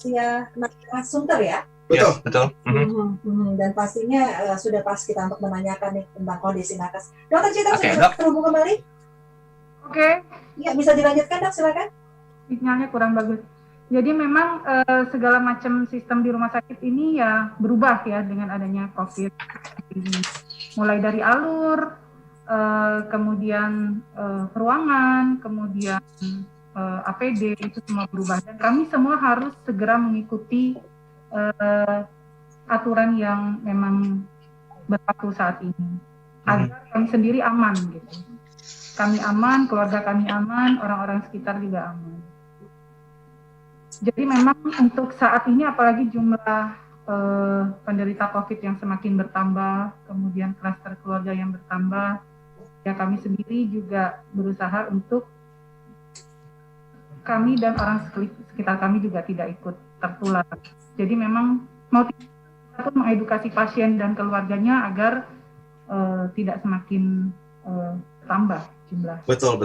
lansia narasumber ya. Betul, betul. Dan pastinya sudah pas kita untuk menanyakan nih tentang kondisi nakes. Dokter Citra sudah terhubung kembali? Oke. Ya, bisa dilanjutkan dok, silakan. Sinyalnya kurang bagus. Jadi memang segala macam sistem di rumah sakit ini ya berubah ya dengan adanya COVID. Mulai dari alur, kemudian ruangan, kemudian APD itu semua berubah. Dan kami semua harus segera mengikuti aturan yang memang berlaku saat ini agar kami sendiri aman gitu. Kami aman, keluarga kami aman, orang-orang sekitar juga aman. Jadi memang untuk saat ini apalagi jumlah penderita COVID yang semakin bertambah, kemudian klaster keluarga yang bertambah, ya kami sendiri juga berusaha untuk kami dan orang sekitar kami juga tidak ikut tertular. Jadi memang mau tidak pun mengedukasi pasien dan keluarganya agar tidak semakin tambah jumlah. Betul.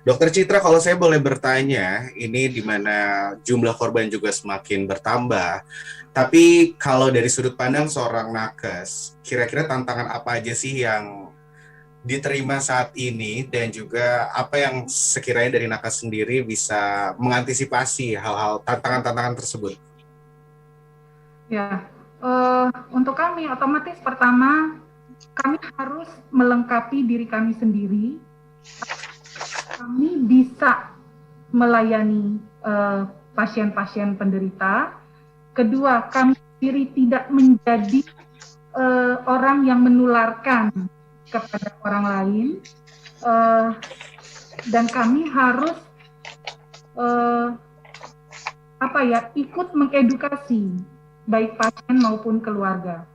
Dokter Citra, kalau saya boleh bertanya, ini di mana jumlah korban juga semakin bertambah. Tapi kalau dari sudut pandang seorang nakes, kira-kira tantangan apa aja sih yang diterima saat ini dan juga apa yang sekiranya dari nakes sendiri bisa mengantisipasi hal-hal tantangan-tantangan tersebut? Ya, untuk kami otomatis pertama kami harus melengkapi diri kami sendiri. Kami bisa melayani pasien-pasien penderita. Kedua, kami sendiri tidak menjadi orang yang menularkan kepada orang lain. Dan kami harus ikut mengedukasi baik pasien maupun keluarga.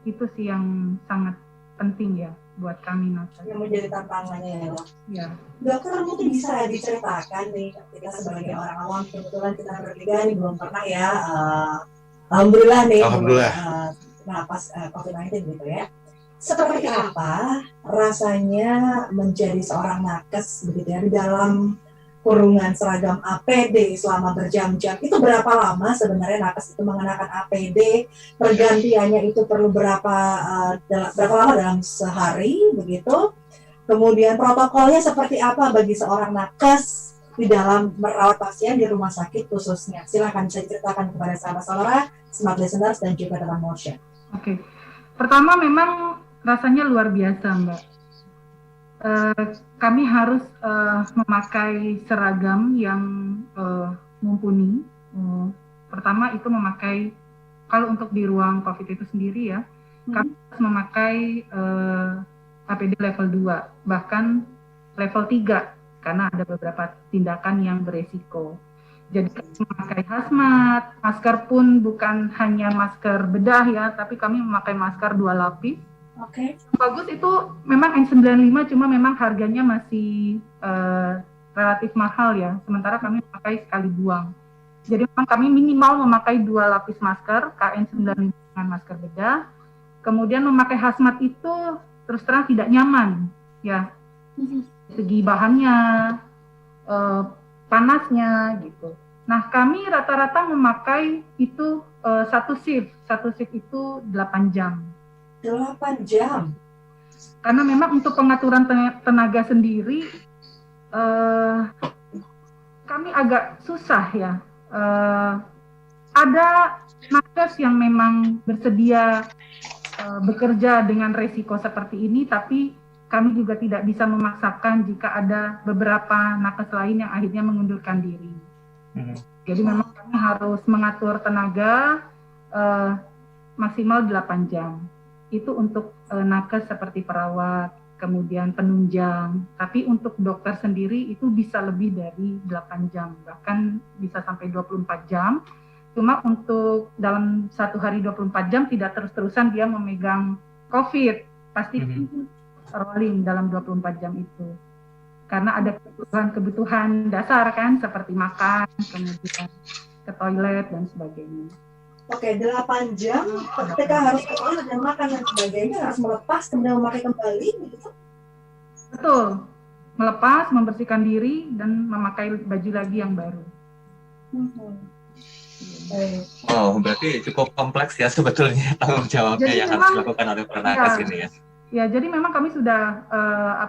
Itu sih yang sangat penting ya buat kami nakes. Yang menjadi tantangannya ya dok. Ya. Dokter mungkin bisa diceritakan nih, kita sebagai orang awam kebetulan kita bertiga nih belum pernah ya, alhamdulillah nih, napas COVID-19 gitu ya. Seperti apa rasanya menjadi seorang nakes begitu ya di dalam kurungan seragam APD selama berjam-jam? Itu berapa lama sebenarnya nakes itu mengenakan APD? Pergantiannya itu perlu berapa lama dalam sehari begitu? Kemudian protokolnya seperti apa bagi seorang nakes di dalam merawat pasien di rumah sakit khususnya? Silakan saya ceritakan kepada sahabat Sonora, smart listeners dan juga teman motion. Oke. Pertama memang rasanya luar biasa, Mbak. Kami harus memakai seragam yang mumpuni. Pertama itu memakai, kalau untuk di ruang COVID itu sendiri ya, kami harus memakai APD level 2, bahkan level 3, karena ada beberapa tindakan yang beresiko. Jadi kami memakai hazmat, masker pun bukan hanya masker bedah ya, tapi kami memakai masker 2 lapis. Oke. Bagus itu memang N95, cuma memang harganya masih relatif mahal ya. Sementara kami memakai sekali buang. Jadi memang kami minimal memakai 2 lapis masker KN95 dengan masker bedah. Kemudian memakai hazmat itu terus terang tidak nyaman ya. Segi bahannya, panasnya gitu. Nah kami rata-rata memakai itu satu shift itu 8 jam. 8 jam. Karena memang untuk pengaturan tenaga sendiri kami agak susah ya. Ada nakes yang memang bersedia bekerja dengan resiko seperti ini, tapi kami juga tidak bisa memaksakan jika ada beberapa nakes lain yang akhirnya mengundurkan diri. Jadi memang kami harus mengatur tenaga maksimal 8 jam. Itu untuk nakes seperti perawat, kemudian penunjang. Tapi untuk dokter sendiri itu bisa lebih dari 8 jam, bahkan bisa sampai 24 jam. Cuma untuk dalam satu hari 24 jam tidak terus-terusan dia memegang COVID. Pasti rolling dalam 24 jam itu. Karena ada kebutuhan dasar kan, seperti makan, kemudian ke toilet dan sebagainya. Oke, 8 jam ketika harus ke toilet dan makan dan sebagainya, harus melepas kemudian memakai kembali gitu. Betul, melepas, membersihkan diri dan memakai baju lagi yang baru. Oh, berarti cukup kompleks ya sebetulnya tanggung jawabnya Jadi yang memang, harus dilakukan oleh para nakes ya, ini ya. Ya, jadi memang kami sudah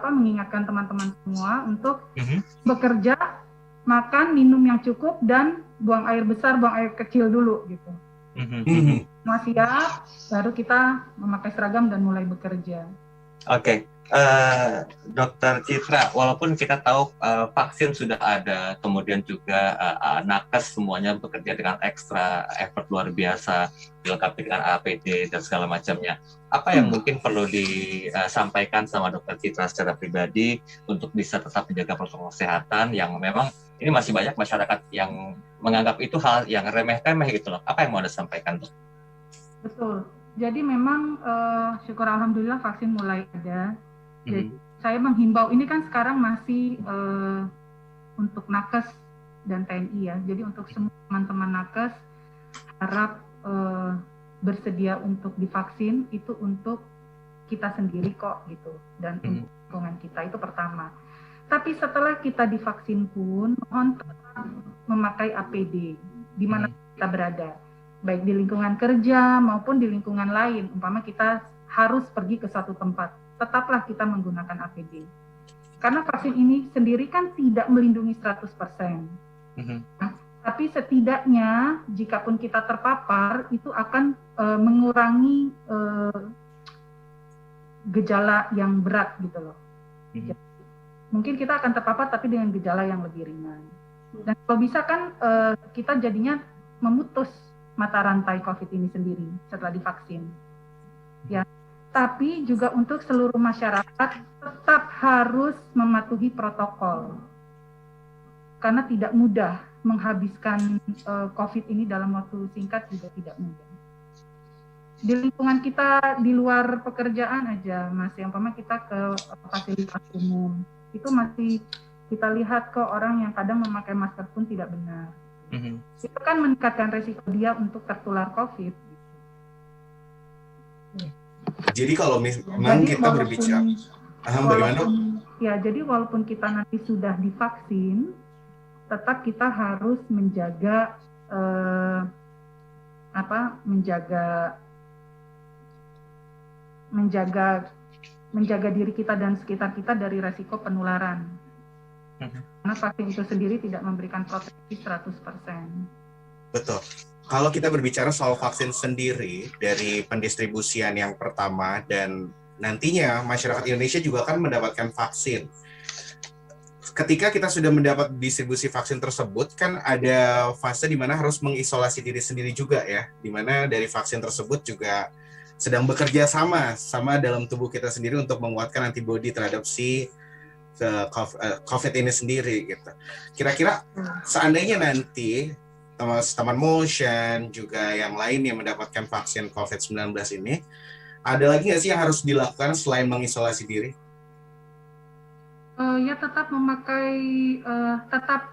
mengingatkan teman-teman semua untuk bekerja, makan, minum yang cukup, dan buang air besar, buang air kecil dulu gitu. Semua siap, baru kita memakai seragam dan mulai bekerja. Oke. Dokter Citra, walaupun kita tahu vaksin sudah ada, kemudian juga nakes semuanya bekerja dengan ekstra effort luar biasa, dilengkapi dengan APD dan segala macamnya. Apa yang mungkin perlu disampaikan sama Dokter Citra secara pribadi untuk bisa tetap menjaga protokol kesehatan yang memang ini masih banyak masyarakat yang menganggap itu hal yang remeh-temeh gitu loh. Apa yang mau Anda sampaikan, Dok? Betul. Jadi memang syukur alhamdulillah vaksin mulai ada. Jadi saya menghimbau, ini kan sekarang masih untuk nakes dan TNI ya. Jadi untuk semua teman-teman nakes harap bersedia untuk divaksin, itu untuk kita sendiri kok gitu, dan untuk lingkungan kita, itu pertama. Tapi setelah kita divaksin pun mohon tetap memakai APD di mana kita berada, baik di lingkungan kerja maupun di lingkungan lain. Umpama kita harus pergi ke satu tempat, tetaplah kita menggunakan APD. Karena vaksin ini sendiri kan tidak melindungi 100%. Nah, tapi setidaknya jikapun kita terpapar, itu akan mengurangi gejala yang berat gitu loh. Mungkin kita akan terpapar tapi dengan gejala yang lebih ringan. Dan kalau bisa kan kita jadinya memutus mata rantai COVID ini sendiri setelah divaksin. Ya. Tapi juga untuk seluruh masyarakat tetap harus mematuhi protokol. Karena tidak mudah menghabiskan COVID ini dalam waktu singkat, juga tidak mudah. Di lingkungan kita, di luar pekerjaan aja, masih umpama kita ke fasilitas umum, itu masih kita lihat kok orang yang kadang memakai masker pun tidak benar. Itu kan meningkatkan resiko dia untuk tertular COVID. Jadi kalau memang kita berbicara, bagaimana? Ya, jadi walaupun kita nanti sudah divaksin, tetap kita harus menjaga menjaga diri kita dan sekitar kita dari resiko penularan. Karena vaksin itu sendiri tidak memberikan proteksi 100%. Betul. Kalau kita berbicara soal vaksin sendiri, dari pendistribusian yang pertama dan nantinya masyarakat Indonesia juga akan mendapatkan vaksin. Ketika kita sudah mendapat distribusi vaksin tersebut, kan ada fase di mana harus mengisolasi diri sendiri juga ya, di mana dari vaksin tersebut juga sedang bekerja sama dalam tubuh kita sendiri untuk menguatkan antibodi terhadap si COVID ini sendiri gitu. Kira-kira seandainya nanti teman motion juga yang lain yang mendapatkan vaksin COVID-19 ini, ada lagi nggak sih yang harus dilakukan selain mengisolasi diri? Ya tetap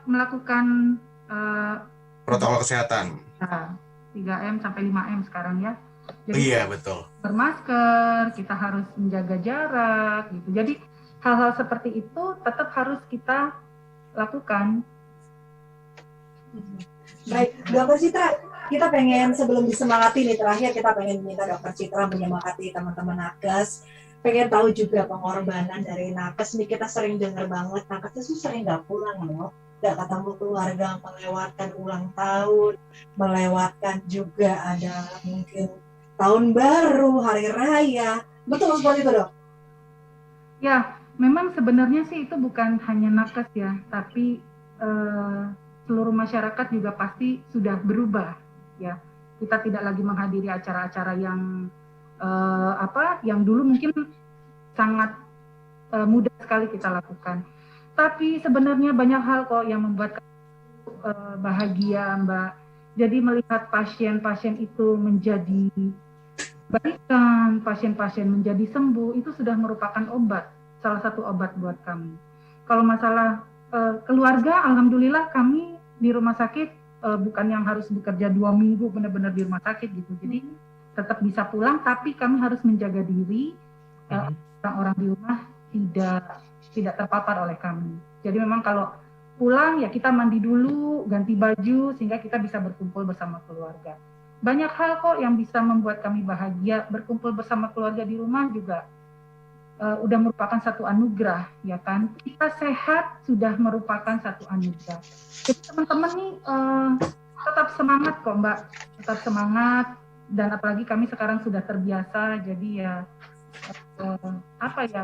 melakukan protokol kesehatan. 3M sampai 5M sekarang ya. Jadi, iya betul. Bermasker, kita harus menjaga jarak gitu. Jadi hal-hal seperti itu tetap harus kita lakukan. Baik, Dokter Citra, kita pengen sebelum disemangati nih, terakhir kita pengen minta Dokter Citra menyemangati teman-teman nakes. Pengen tahu juga pengorbanan dari nakes nih, kita sering dengar banget nakes itu sering nggak pulang loh, nggak ketemu keluarga, melewatkan ulang tahun, melewatkan juga ada mungkin tahun baru, hari raya. Betul seperti itu, Dok? Ya, memang sebenarnya sih itu bukan hanya nakes ya, tapi seluruh masyarakat juga pasti sudah berubah ya. Kita tidak lagi menghadiri acara-acara yang yang dulu mungkin sangat mudah sekali kita lakukan. Tapi sebenarnya banyak hal kok yang membuat bahagia, Mbak. Jadi melihat pasien-pasien itu menjadi baikan, pasien-pasien menjadi sembuh, itu sudah merupakan obat, salah satu obat buat kami. Kalau masalah keluarga, alhamdulillah kami di rumah sakit bukan yang harus bekerja 2 minggu benar-benar di rumah sakit gitu. Jadi tetap bisa pulang, tapi kami harus menjaga diri orang-orang di rumah tidak terpapar oleh kami. Jadi memang kalau pulang ya kita mandi dulu, ganti baju sehingga kita bisa berkumpul bersama keluarga. Banyak hal kok yang bisa membuat kami bahagia. Berkumpul bersama keluarga di rumah juga udah merupakan satu anugerah, ya kan? Kita sehat sudah merupakan satu anugerah. Jadi teman-teman nih tetap semangat kok Mbak, tetap semangat, dan apalagi kami sekarang sudah terbiasa, jadi ya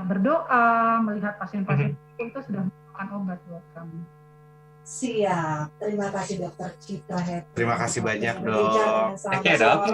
berdoa, melihat pasien-pasien itu sudah merupakan obat buat kami. Siap, terima kasih Dokter Citra. Terima kasih banyak dok. Oke dok.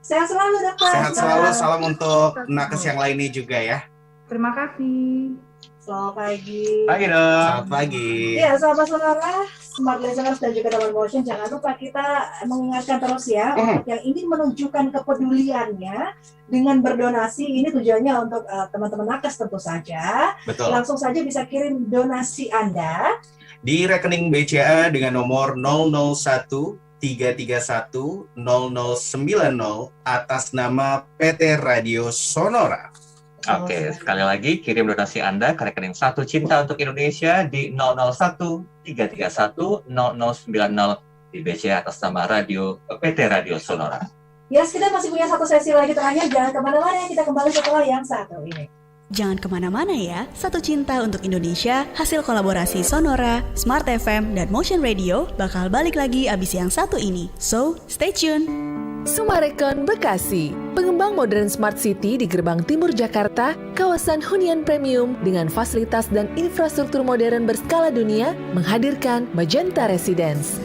Sehat selalu Dokter. Sehat selalu, salam untuk nakes yang lainnya juga ya. Terima kasih. Selamat pagi. Pagi dok. Selamat pagi. Ya, sahabat Sonora, Smart Listeners dan juga teman motion, jangan lupa kita mengingatkan terus ya, untuk yang ingin menunjukkan kepeduliannya dengan berdonasi, ini tujuannya untuk teman-teman nakes tentu saja. Betul. Langsung saja bisa kirim donasi Anda Di rekening BCA dengan nomor 001-331-0090 atas nama PT Radio Sonora. Oke, sekali lagi kirim donasi Anda ke rekening Satu Cinta untuk Indonesia di 001-331-0090 di BCA atas nama PT Radio Sonora. Yes, kita masih punya satu sesi lagi terakhir. Jangan kemana-mana, kita kembali setelah yang satu ini. Jangan kemana-mana ya, Satu Cinta untuk Indonesia, hasil kolaborasi Sonora, Smart FM, dan Motion Radio bakal balik lagi abis yang satu ini. So, stay tune! Sumarekon Bekasi, pengembang modern smart city di Gerbang Timur Jakarta, kawasan hunian premium dengan fasilitas dan infrastruktur modern berskala dunia, menghadirkan Magenta Residence.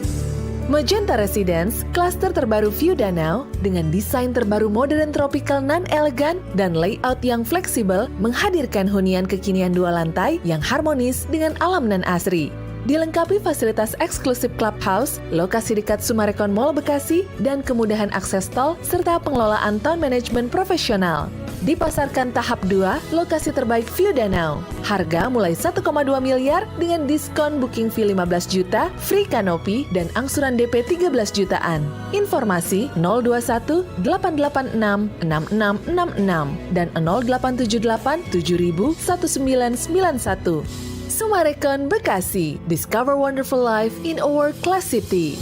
Magenta Residence, klaster terbaru view danau dengan desain terbaru modern tropical non-elegan dan layout yang fleksibel menghadirkan hunian kekinian 2 lantai yang harmonis dengan alam nan asri. Dilengkapi fasilitas eksklusif clubhouse, lokasi dekat Sumarekon Mall Bekasi, dan kemudahan akses tol serta pengelolaan town management profesional. Dipasarkan tahap 2, lokasi terbaik view danau. Harga mulai 1,2 miliar dengan diskon booking fee 15 juta, free kanopi, dan angsuran DP 13 jutaan. Informasi 021 886 6666 dan 0878 7000 1991. Sumarekon Bekasi, discover wonderful life in our class city.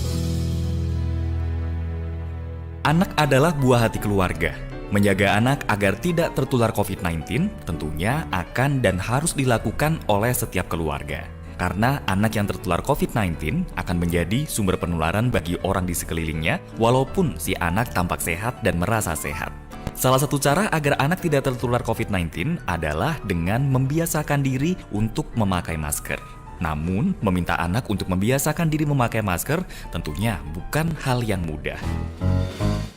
Anak adalah buah hati keluarga. Menjaga anak agar tidak tertular COVID-19 tentunya akan dan harus dilakukan oleh setiap keluarga. Karena anak yang tertular COVID-19 akan menjadi sumber penularan bagi orang di sekelilingnya walaupun si anak tampak sehat dan merasa sehat. Salah satu cara agar anak tidak tertular COVID-19 adalah dengan membiasakan diri untuk memakai masker. Namun, meminta anak untuk membiasakan diri memakai masker tentunya bukan hal yang mudah.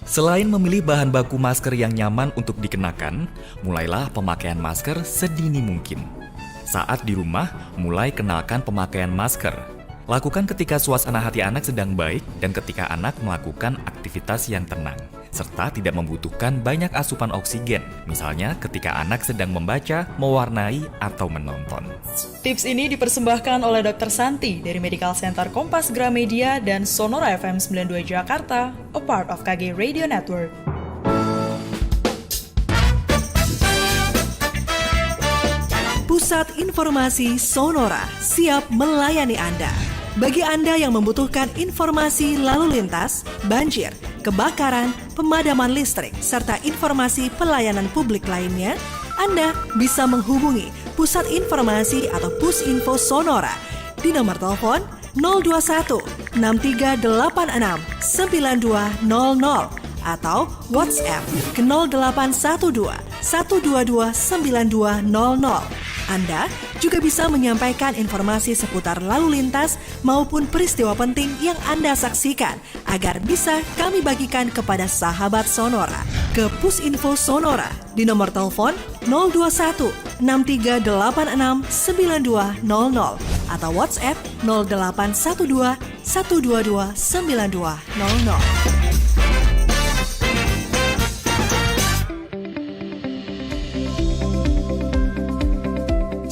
Selain memilih bahan baku masker yang nyaman untuk dikenakan, mulailah pemakaian masker sedini mungkin. Saat di rumah, mulai kenalkan pemakaian masker. Lakukan ketika suasana hati anak sedang baik dan ketika anak melakukan aktivitas yang tenang, serta tidak membutuhkan banyak asupan oksigen, misalnya ketika anak sedang membaca, mewarnai, atau menonton. Tips ini dipersembahkan oleh Dr. Santi dari Medical Center Kompas Gramedia dan Sonora FM 92 Jakarta, a part of KG Radio Network. Pusat Informasi Sonora siap melayani Anda. Bagi Anda yang membutuhkan informasi lalu lintas, banjir, kebakaran, pemadaman listrik, serta informasi pelayanan publik lainnya, Anda bisa menghubungi Pusat Informasi atau Pusinfo Sonora di nomor telepon 021 6386 9200 atau WhatsApp ke 0812 122 9200. Anda juga bisa menyampaikan informasi seputar lalu lintas maupun peristiwa penting yang Anda saksikan agar bisa kami bagikan kepada sahabat Sonora. Ke Pusinfo Sonora di nomor telepon 021 6386 9200 atau WhatsApp 0812 122 9200.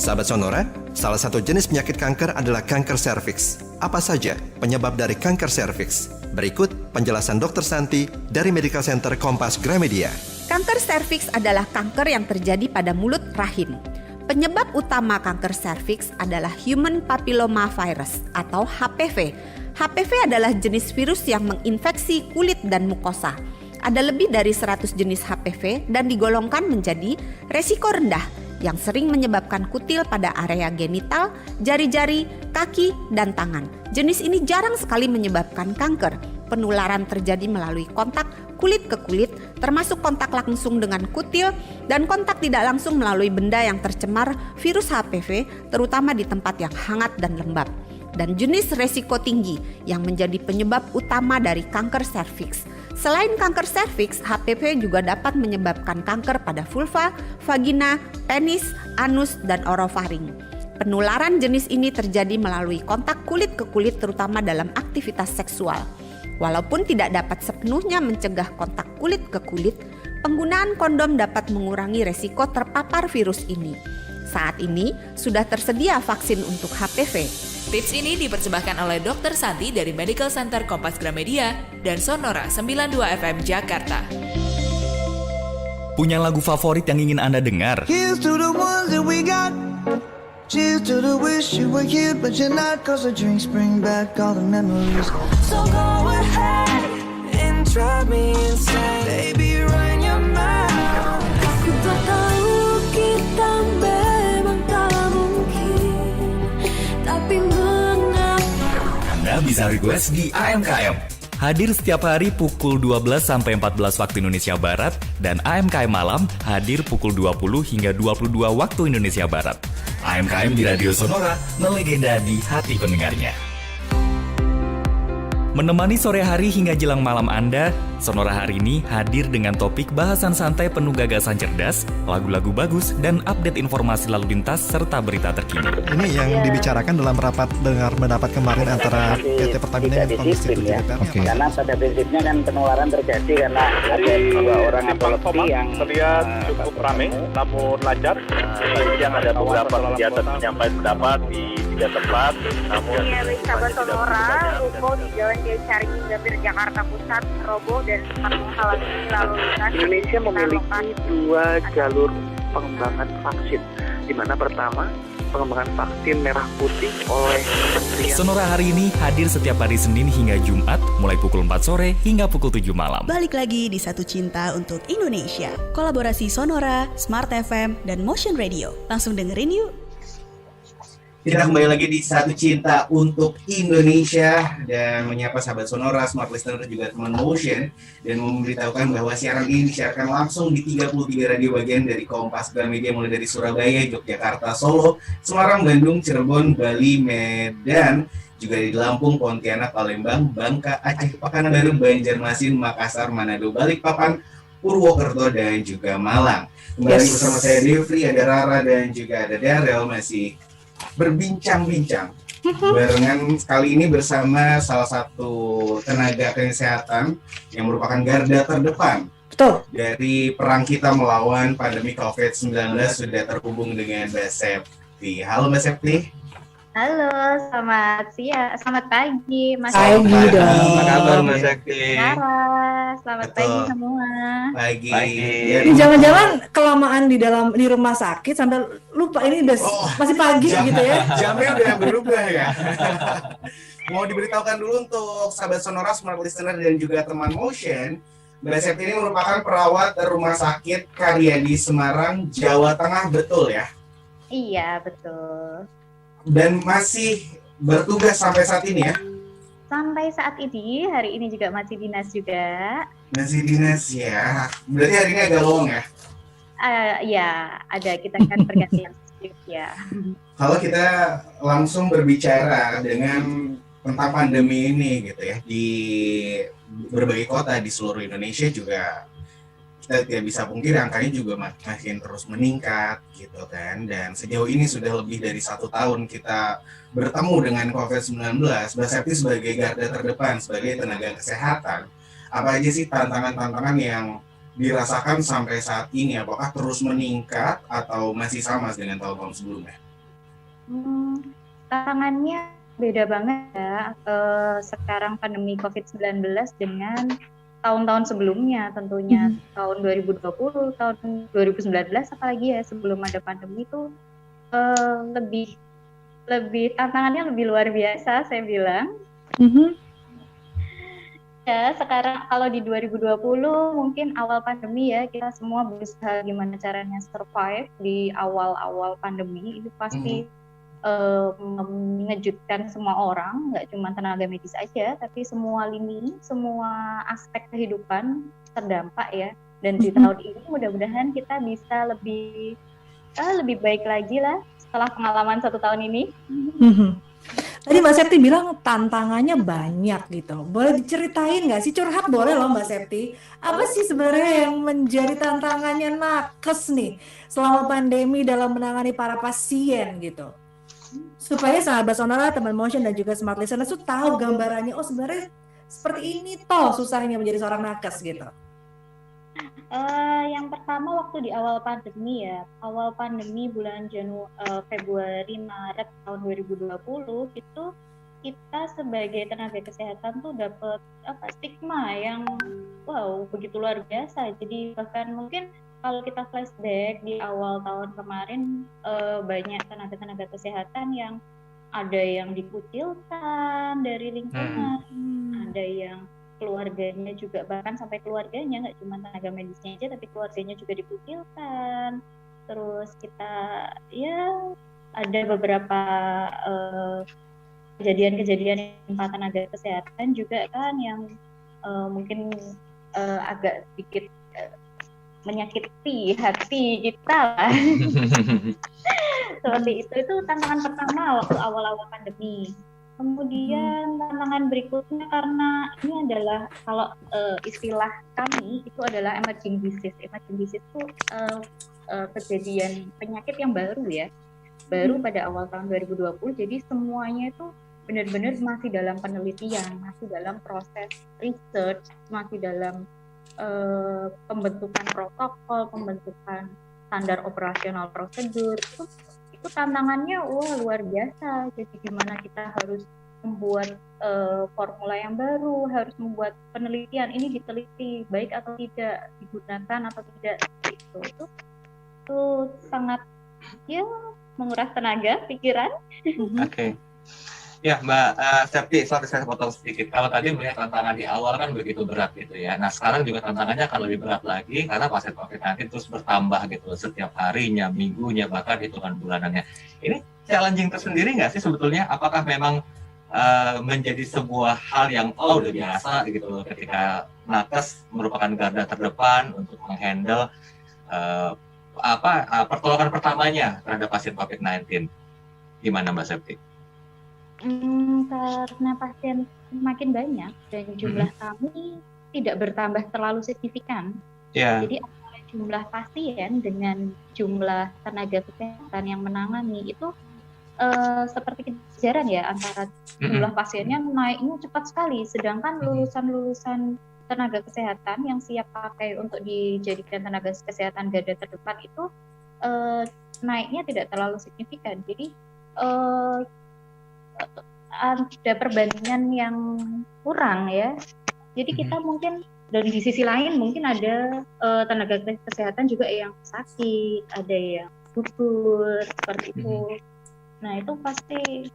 Sahabat Sonora, salah satu jenis penyakit kanker adalah kanker serviks. Apa saja penyebab dari kanker serviks? Berikut penjelasan Dr. Santi dari Medical Center Kompas Gramedia. Kanker serviks adalah kanker yang terjadi pada mulut rahim. Penyebab utama kanker serviks adalah Human Papilloma Virus atau HPV. HPV adalah jenis virus yang menginfeksi kulit dan mukosa. Ada lebih dari 100 jenis HPV dan digolongkan menjadi resiko rendah yang sering menyebabkan kutil pada area genital, jari-jari, kaki, dan tangan. Jenis ini jarang sekali menyebabkan kanker. Penularan terjadi melalui kontak kulit ke kulit, termasuk kontak langsung dengan kutil dan kontak tidak langsung melalui benda yang tercemar virus HPV, terutama di tempat yang hangat dan lembab. Dan jenis resiko tinggi yang menjadi penyebab utama dari kanker serviks. Selain kanker serviks, HPV juga dapat menyebabkan kanker pada vulva, vagina, penis, anus, dan orofaring. Penularan jenis ini terjadi melalui kontak kulit ke kulit terutama dalam aktivitas seksual. Walaupun tidak dapat sepenuhnya mencegah kontak kulit ke kulit, penggunaan kondom dapat mengurangi resiko terpapar virus ini. Saat ini sudah tersedia vaksin untuk HPV. Tips ini dipersembahkan oleh Dr. Santi dari Medical Center Kompas Gramedia dan Sonora 92 FM Jakarta. Punya lagu favorit yang ingin Anda dengar? Here's to the ones that we got. Cheers to the wish you were here but you're not, cause the drinks bring back all the memories. So go ahead and drive me insane. Baby, run your mouth. Aku tak tahu kita memang tak mungkin, tapi mengapa Anda bisa request di AMKM. Hadir setiap hari pukul 12 sampai 14 waktu Indonesia Barat dan AMKM Malam hadir pukul 20 hingga 22 waktu Indonesia Barat. AMKM di Radio Sonora, melegenda di hati pendengarnya. Menemani sore hari hingga jelang malam Anda, Sonora hari ini hadir dengan topik bahasan santai penuh gagasan cerdas, lagu-lagu bagus, dan update informasi lalu lintas serta berita terkini. Ini yang dibicarakan dalam rapat dengar pendapat kemarin antara PT Pertamina dan Komisi 7 DPR. Karena pada prinsipnya kan penularan terjadi karena ada 2 orang atau lebih yang terlihat cukup ramai, namun lancar. Tadi yang ada beberapa kegiatan menyampaikan pendapat di 3 tempat. Namun sahabat Sonora, ruko di Jalan Desa Gambir Jakarta Pusat roboh dan sempat menghalangi lalu lintas. Indonesia memiliki 2 jalur pengembangan vaksin, di mana pertama pengembangan vaksin merah putih oleh Kementerian. Sonora hari ini hadir setiap hari Senin hingga Jumat, mulai pukul 4 sore hingga pukul 7 malam. Balik lagi di Satu Cinta untuk Indonesia. Kolaborasi Sonora, Smart FM, dan Motion Radio. Langsung dengerin yuk. Kita kembali lagi di Satu Cinta untuk Indonesia dan menyapa sahabat Sonora, Smart Listener, dan juga teman Motion, dan memberitahukan bahwa siaran ini disiarkan langsung di 33 radio bagian dari Kompas Gramedia mulai dari Surabaya, Yogyakarta, Solo, Semarang, Bandung, Cirebon, Bali, Medan, juga di Lampung, Pontianak, Palembang, Bangka, Aceh, Pekanbaru, Banjarmasin, Makassar, Manado, Balikpapan, Purwokerto, dan juga Malang. Kembali bersama saya Devri, ada Rara, dan juga ada Daryl masih berbincang-bincang barengan kali ini bersama salah satu tenaga kesehatan yang merupakan garda terdepan dari perang kita melawan pandemi COVID-19. Sudah terhubung dengan Mbak Septi. Halo Mbak Septi. Halo, selamat siang, selamat pagi Mas. Pagi dong. Apa kabar Mbak Septi? Selamat pagi semua. Pagi. Ini jangan-jangan kelamaan di rumah sakit sampai lupa ini udah masih pagi gitu ya. Jamnya udah berubah ya. Mau diberitahukan dulu untuk sahabat Sonora, Smart Listener, dan juga teman Motion, Mbak Septi ini merupakan perawat rumah sakit Karyadi Semarang, Jawa Tengah, betul ya? Iya, betul. Dan masih bertugas sampai saat ini ya? Sampai saat ini, hari ini juga masih dinas juga. Masih dinas ya? Berarti hari ini agak lowong ya? Ya, ada kita kan pergantian shift ya. Kalau kita langsung berbicara tentang pandemi ini gitu ya, di berbagai kota di seluruh Indonesia juga kita tidak bisa pungkiri angkanya juga makin terus meningkat gitu kan. Dan sejauh ini sudah lebih dari 1 tahun kita bertemu dengan COVID-19. Mbak Septi sebagai garda terdepan, sebagai tenaga kesehatan, apa aja sih tantangan-tantangan yang dirasakan sampai saat ini? Apakah terus meningkat atau masih sama dengan tahun-tahun sebelumnya? Tantangannya beda banget ya. Sekarang pandemi COVID-19 dengan tahun-tahun sebelumnya tentunya. Tahun 2020, tahun 2019 apalagi ya, sebelum ada pandemi itu lebih tantangannya lebih luar biasa saya bilang. Ya, sekarang kalau di 2020 mungkin awal pandemi ya, kita semua berusaha gimana caranya survive di awal-awal pandemi. Itu pasti mengejutkan semua orang, nggak cuma tenaga medis aja, tapi semua lini, semua aspek kehidupan terdampak ya. Dan di tahun ini mudah-mudahan kita bisa lebih baik lagi lah setelah pengalaman 1 tahun ini. Tadi Mbak Septi bilang tantangannya banyak gitu. Boleh diceritain nggak sih? Curhat boleh loh Mbak Septi. Apa sih sebenarnya yang menjadi tantangannya nakes nih selama pandemi dalam menangani para pasien gitu? Supaya sahabat Sonora, teman Motion dan juga Smart Listeners tuh tahu gambarannya. Oh sebenarnya seperti ini toh susahnya menjadi seorang nakes gitu. Yang pertama waktu di awal pandemi bulan Februari Maret tahun 2020 itu kita sebagai tenaga kesehatan tuh dapat stigma yang begitu luar biasa. Jadi bahkan mungkin kalau kita flashback di awal tahun kemarin banyak tenaga kesehatan yang ada yang dikucilkan dari lingkungan, ada yang keluarganya juga, bahkan sampai keluarganya, nggak cuma tenaga medisnya aja tapi keluarganya juga dikucilkan. Terus kita ada beberapa kejadian-kejadian tenaga kesehatan juga kan yang mungkin agak sedikit menyakiti hati kita lah. Seperti itu tantangan pertama waktu awal-awal pandemi. Kemudian tantangan berikutnya karena ini adalah kalau istilah kami itu adalah emerging disease. Emerging disease itu kejadian penyakit yang baru ya, baru pada awal tahun 2020. Jadi semuanya itu benar-benar masih dalam penelitian, masih dalam proses research, masih dalam pembentukan protokol, pembentukan standar operasional prosedur. Itu tantangannya luar biasa. Jadi gimana kita harus membuat formula yang baru, harus membuat penelitian, ini diteliti baik atau tidak, digunakan atau tidak, itu sangat menguras tenaga, pikiran. Oke. Ya Mbak Septi, saya potong sedikit. Kalau tadi melihat tantangan di awal kan begitu berat gitu ya. Nah sekarang juga tantangannya akan lebih berat lagi karena pasien COVID-19 terus bertambah gitu setiap harinya, minggunya, bahkan hitungan bulanannya. Ini challenging tersendiri nggak sih sebetulnya? Apakah memang menjadi sebuah hal yang udah biasa gitu ketika nakes merupakan garda terdepan untuk menghandle pertolongan pertamanya terhadap pasien COVID-19? Gimana Mbak Septi? Karena pasien semakin banyak dan jumlah kami tidak bertambah terlalu signifikan. Jadi antara jumlah pasien dengan jumlah tenaga kesehatan yang menangani itu seperti kejaran ya, antara jumlah pasiennya naiknya cepat sekali, sedangkan lulusan tenaga kesehatan yang siap pakai untuk dijadikan tenaga kesehatan garda terdepan itu naiknya tidak terlalu signifikan. Jadi ada perbandingan yang kurang ya. Jadi kita mungkin, dan di sisi lain mungkin ada tenaga kesehatan juga yang sakit, ada yang gugur seperti itu. Nah itu pasti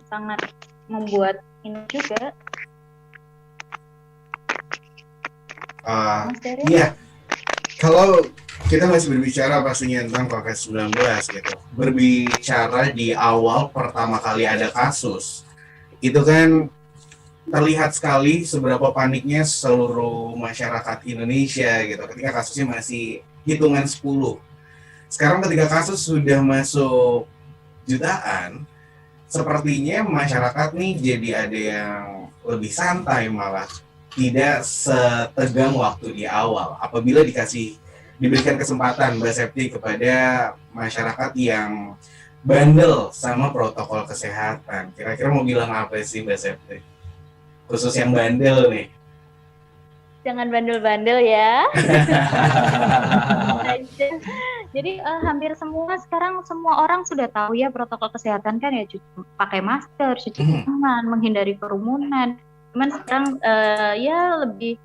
sangat membuat ini juga. Iya, kalau kita masih berbicara pastinya tentang COVID-19 gitu, berbicara di awal pertama kali ada kasus, itu kan terlihat sekali seberapa paniknya seluruh masyarakat Indonesia gitu ketika kasusnya masih hitungan 10. Sekarang ketika kasus sudah masuk jutaan, sepertinya masyarakat nih jadi ada yang lebih santai, malah tidak setegang waktu di awal. Apabila diberikan kesempatan Mbak Septi kepada masyarakat yang bandel sama protokol kesehatan, kira-kira mau bilang apa sih Mbak Septi? Khusus yang bandel nih. Jangan bandel-bandel ya. Jadi hampir sekarang semua orang sudah tahu ya protokol kesehatan kan ya, pakai masker, cuci tangan, menghindari kerumunan. Cuman sekarang ya lebih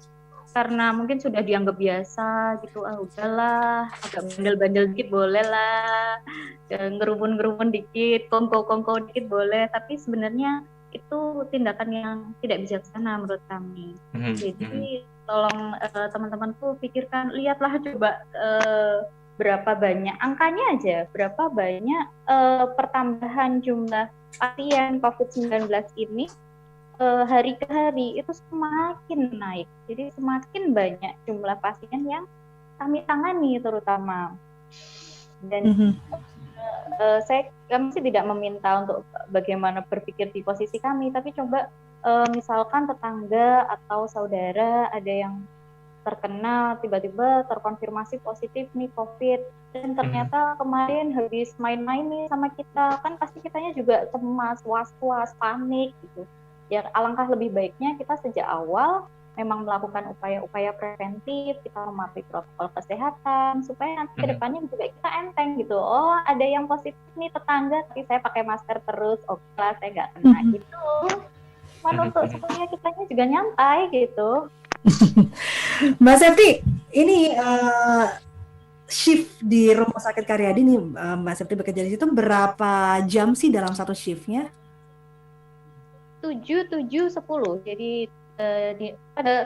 karena mungkin sudah dianggap biasa gitu, udahlah, agak bandel-bandel dikit boleh lah, ngerumun-ngerumun dikit, kongko-kongko dikit boleh, tapi sebenarnya itu tindakan yang tidak bijaksana menurut kami. Jadi tolong teman-teman tuh pikirkan, lihatlah coba berapa banyak angkanya aja, berapa banyak pertambahan jumlah pasien COVID-19 ini hari ke hari itu semakin naik. Jadi semakin banyak jumlah pasien yang kami tangani terutama. Dan kami sih tidak meminta untuk bagaimana berpikir di posisi kami, tapi coba misalkan tetangga atau saudara ada yang terkena, tiba-tiba terkonfirmasi positif nih COVID, dan ternyata kemarin habis main-main nih sama kita, kan pasti kitanya juga cemas, was-was, panik gitu. Ya alangkah lebih baiknya kita sejak awal memang melakukan upaya-upaya preventif, kita mematuhi protokol kesehatan supaya nanti ke depannya juga kita enteng gitu. Oh, ada yang positif nih tetangga, tapi saya pakai masker terus, oke lah, saya nggak kena gitu. Cuman untuk supaya kitanya juga nyantai gitu. Mbak Septi, ini shift di Rumah Sakit Karyadi nih, Mbak Septi bekerja di situ berapa jam sih dalam satu shiftnya? 7, 10. Jadi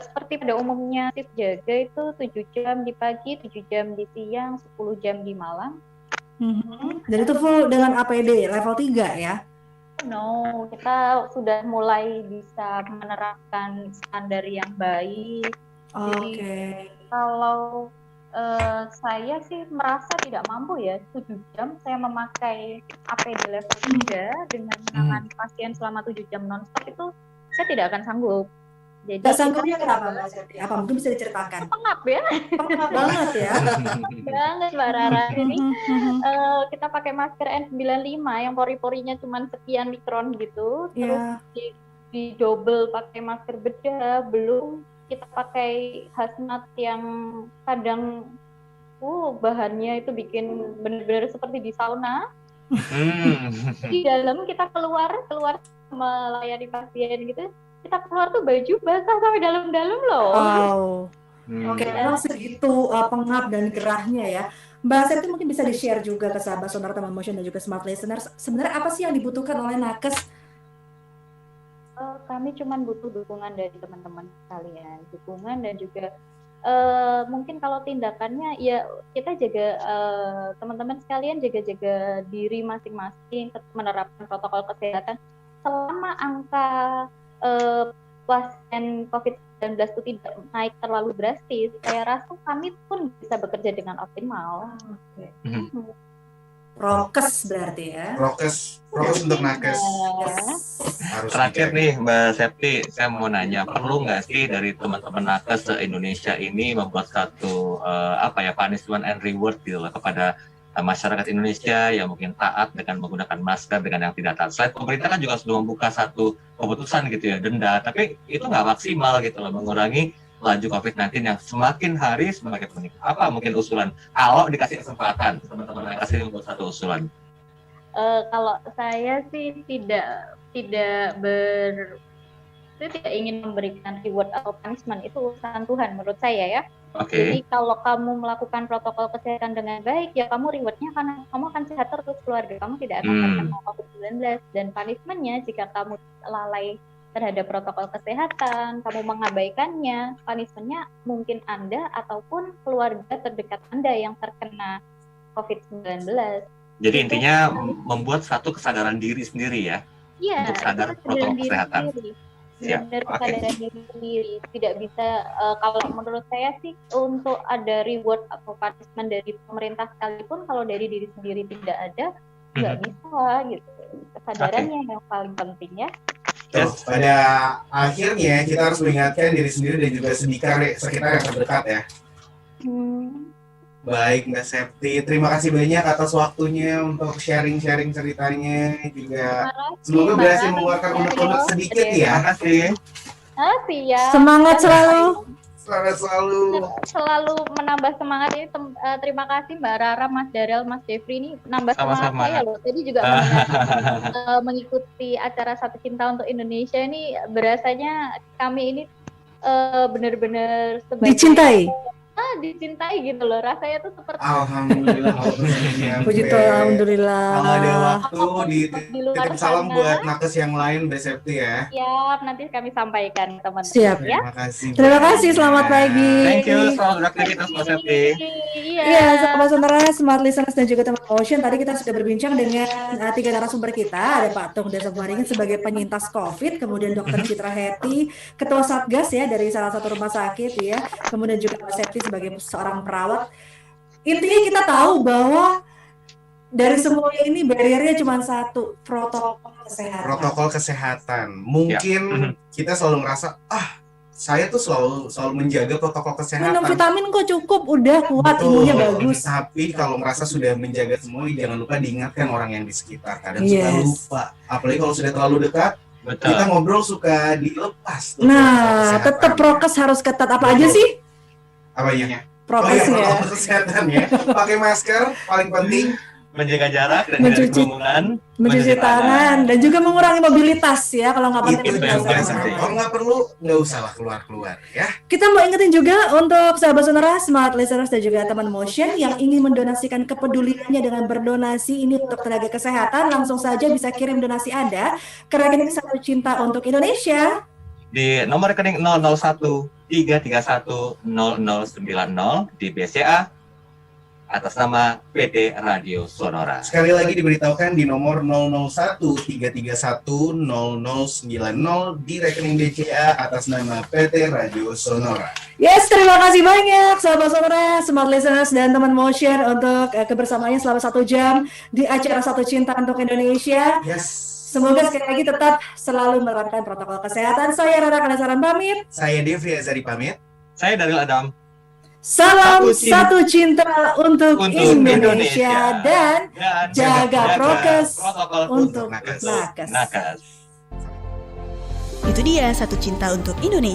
seperti pada umumnya shift jaga itu 7 jam di pagi, 7 jam di siang, 10 jam di malam. Dan itu full dengan APD level 3 ya? No, kita sudah mulai bisa menerapkan standar yang baik. Jadi kalau saya sih merasa tidak mampu ya 7 jam saya memakai APD level 3 dengan menangani pasien selama 7 jam non-stop, itu saya tidak akan sanggup. Jadi sanggupnya kenapa Mbak Septi? Apa mungkin bisa diceritakan? Pengap ya. Pengap banget ya. Banget Mbak Rara. Jadi kita pakai masker N95 yang pori-porinya cuma sekian mikron gitu, terus di double pakai masker bedah, belum kita pakai hazmat yang kadang bahannya itu bikin benar-benar seperti di sauna. Di dalam kita keluar melayani pasien gitu, kita keluar tuh baju basah sampai dalam-dalam loh. Wow. Oke, memang segitu pengap dan gerahnya ya. Mbak Septi mungkin bisa di-share juga ke sahabat Sonora Teman Motion dan juga Smart Listeners, sebenarnya apa sih yang dibutuhkan oleh nakes? Kami cuma butuh dukungan dari teman-teman sekalian, dukungan dan juga mungkin kalau tindakannya ya kita jaga teman-teman sekalian jaga diri masing-masing, menerapkan protokol kesehatan. Selama angka pasien COVID-19 itu tidak naik terlalu drastis, saya rasa kami pun bisa bekerja dengan optimal. Prokes berarti ya. Prokes untuk nakes. Terakhir nih Mbak Septi, saya mau nanya, perlu nggak sih dari teman-teman nakes se-Indonesia ini membuat satu punishment and reward gitu lah kepada masyarakat Indonesia yang mungkin taat dengan menggunakan masker dengan yang tidak taat. Selain pemerintah kan juga sudah membuka satu keputusan gitu ya, denda, tapi itu nggak maksimal gitu loh, mengurangi laju COVID-19 yang semakin hari semakin meningkat. Apa mungkin usulan kalau dikasih kesempatan teman-teman nakes ini membuat satu usulan? Kalau saya sih tidak ingin memberikan reward atau punishment, itu urusan Tuhan menurut saya ya. Jadi kalau kamu melakukan protokol kesehatan dengan baik, ya kamu rewardnya karena kamu akan sehat terus, keluarga kamu tidak akan terkena COVID-19. Dan punishmentnya jika kamu lalai terhadap protokol kesehatan, kamu mengabaikannya, punishmentnya mungkin Anda ataupun keluarga terdekat Anda yang terkena COVID-19. Jadi intinya membuat satu kesadaran diri sendiri ya, untuk sadar protokol kesehatan. Benar, kesadaran diri sendiri. Tidak bisa, kalau menurut saya sih untuk ada reward atau punishment dari pemerintah sekalipun, kalau dari diri sendiri tidak ada, nggak bisa gitu. Kesadarannya yang paling penting ya. Pada akhirnya kita harus mengingatkan diri sendiri dan juga sekitar yang terdekat ya. Baik Mbak Septi, terima kasih banyak atas waktunya untuk sharing-sharing ceritanya juga. Semoga berhasil mengeluarkan unek-unek sedikit ya. Terima kasih. Semangat selalu. Selalu menambah semangat ini. Terima kasih Mbak Rara, Mas Daryl, Mas Jeffrey, ini nambah semangat saya loh. Tadi juga mengikuti acara Satu Cinta untuk Indonesia ini, berasanya kami ini benar-benar sebagai Dicintai. Dicintai gitu loh, rasanya tuh seperti Alhamdulillah. Puji Tuhan, alhamdulillah. Kalau ada waktu di luar titip salam sana. buat nakes yang lain, Mbak Septi ya. Siap, nanti kami sampaikan teman-teman Siap. ya. Terima kasih. Terima kasih, selamat pagi. Thank you, selamat beraktivitas Mbak Septi. Iya, sahabat Sonora, smart listeners dan juga teman motion. Tadi kita sudah berbincang dengan 3 narasumber kita. Ada Pak Tung Desabaringin sebagai penyintas COVID, kemudian Dr. Citra Heti, Ketua Satgas ya dari salah satu rumah sakit ya, kemudian juga Mbak Septi sebagai seorang perawat. Intinya kita tahu bahwa dari semua ini barriernya cuma satu, protokol kesehatan. Protokol kesehatan. Mungkin kita selalu merasa saya tuh selalu menjaga protokol kesehatan. Minum vitamin kok cukup, udah kuat, Betul. imunnya bagus. Tapi kalau merasa sudah menjaga semua, jangan lupa diingatkan orang yang di sekitar. Kadang Yes. suka lupa. Apalagi kalau sudah terlalu dekat, kita ngobrol suka dilepas. tuh Nah, protokol tetap prokes harus ketat. Apa aja sih? Apanya? Prokes ya. Protokol kesehatan ya. Pakai masker, paling penting. Menjaga jarak dan Mencuci- hindari kerumunan, Mencuci tangan dan juga mengurangi mobilitas ya kalau nggak penting. Itu nggak yang usah paling kemana-mana. penting. Kalau nggak perlu, nggak usah lah keluar-keluar ya. Kita mau ingetin juga untuk sahabat Sonora, smart listeners dan juga teman motion yang ingin mendonasikan kepeduliannya dengan berdonasi ini untuk tenaga kesehatan, langsung saja bisa kirim donasi Anda ke rekening Satu Cinta untuk Indonesia. di nomor rekening 001 331 0090 di BCA atas nama PT Radio Sonora. Sekali lagi diberitahukan di nomor 001 331 0090 di rekening BCA atas nama PT Radio Sonora. Yes, terima kasih banyak sahabat Sonora, smart listeners dan teman motion untuk kebersamaannya selama 1 jam di acara Satu Cinta untuk Indonesia. Yes. Semoga sekali lagi tetap selalu menerapkan protokol kesehatan. Saya Rara Kanasaran pamit. Saya Devri Azari pamit. Saya Daryl Adam. Salam Satu Satu Cinta untuk Indonesia dan jaga prokes untuk nakes. Itu dia Satu Cinta untuk Indonesia.